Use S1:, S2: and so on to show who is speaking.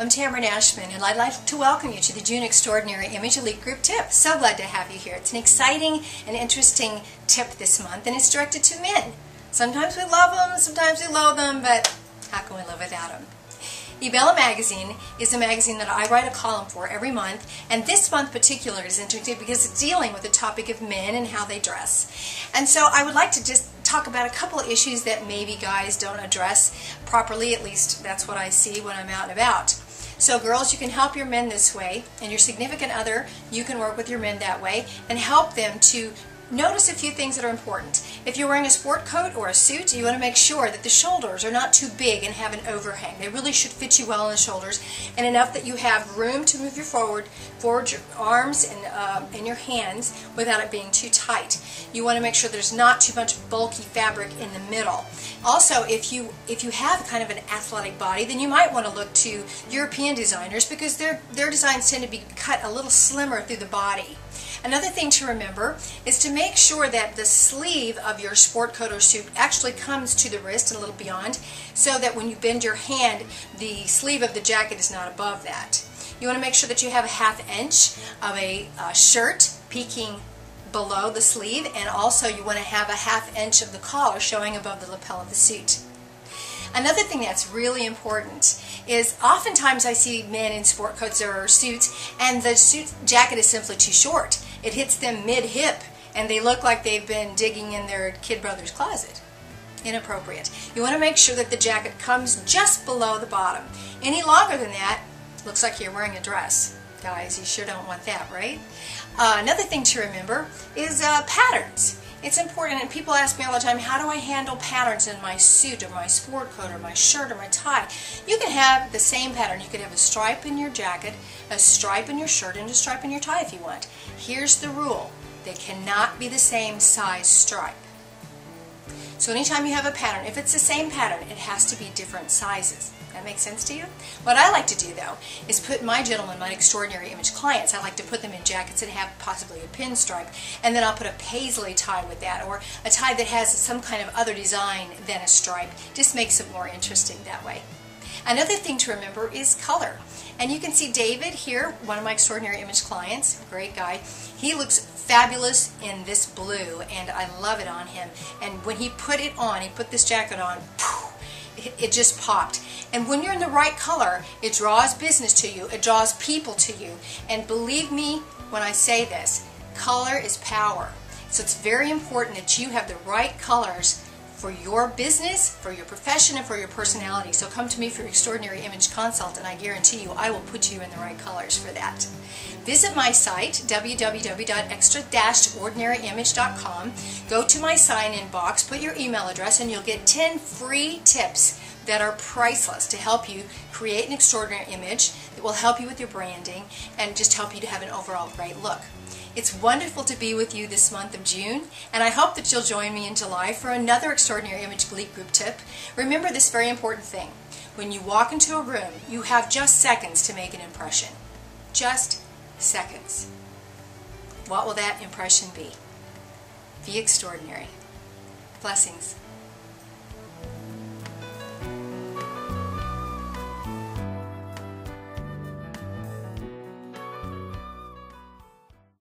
S1: I'm Tamra Nashman, and I'd like to welcome you to the June Extraordinary Image Elite Group Tip. So glad to have you here. It's an exciting and interesting tip this month, and it's directed to men. Sometimes we love them, sometimes we loathe them, but how can we live without them? Ebella Magazine is a magazine that I write a column for every month, and this month particular is interesting because it's dealing with the topic of men and how they dress. And so I would like to just talk about a couple of issues that maybe guys don't address properly. At least that's what I see when I'm out and about. So girls, you can help your men this way, and your significant other, you can work with your men that way and help them to notice a few things that are important. If you're wearing a sport coat or a suit, you want to make sure that the shoulders are not too big and have an overhang. They really should fit you well in the shoulders, and enough that you have room to move forward your arms and your hands without it being too tight. You want to make sure there's not too much bulky fabric in the middle. Also, if you have kind of an athletic body, then you might want to look to European designers because their designs tend to be cut a little slimmer through the body. Another thing to remember is to make sure that the sleeve of your sport coat or suit actually comes to the wrist and a little beyond, so that when you bend your hand, the sleeve of the jacket is not above that. You want to make sure that you have a ½ inch of a shirt peeking below the sleeve, and also you want to have a ½ inch of the collar showing above the lapel of the suit. Another thing that's really important is oftentimes I see men in sport coats or suits, and the suit jacket is simply too short. It hits them mid-hip, and they look like they've been digging in their kid brother's closet. Inappropriate. You want to make sure that the jacket comes just below the bottom. Any longer than that, looks like you're wearing a dress. Guys, you sure don't want that, right? Another thing to remember is patterns. It's important, and people ask me all the time, how do I handle patterns in my suit or my sport coat or my shirt or my tie? You can have the same pattern. You could have a stripe in your jacket, a stripe in your shirt, and a stripe in your tie if you want. Here's the rule. They cannot be the same size stripe. So anytime you have a pattern, if it's the same pattern, it has to be different sizes. That makes sense to you? What I like to do, though, is put my gentlemen, my extraordinary image clients, I like to put them in jackets that have possibly a pinstripe, and then I'll put a paisley tie with that, or a tie that has some kind of other design than a stripe. Just makes it more interesting that way. Another thing to remember is color. And you can see David here, one of my extraordinary image clients, great guy. He looks fabulous in this blue, and I love it on him. And when he put it on, he put this jacket on, it just popped. And when you're in the right color, it draws business to you, it draws people to you. And believe me when I say this, color is power. So it's very important that you have the right colors for your business, for your profession, and for your personality. So come to me for your extraordinary image consult, and I guarantee you I will put you in the right colors for that. Visit my site, www.extra-ordinaryimage.com. Go to my sign-in box, put your email address, and you'll get 10 free tips that are priceless to help you create an extraordinary image that will help you with your branding and just help you to have an overall great look. It's wonderful to be with you this month of June, and I hope that you'll join me in July for another Extraordinary Image Elite Group tip. Remember this very important thing. When you walk into a room, you have just seconds to make an impression. Just seconds. What will that impression be? Be extraordinary. Blessings.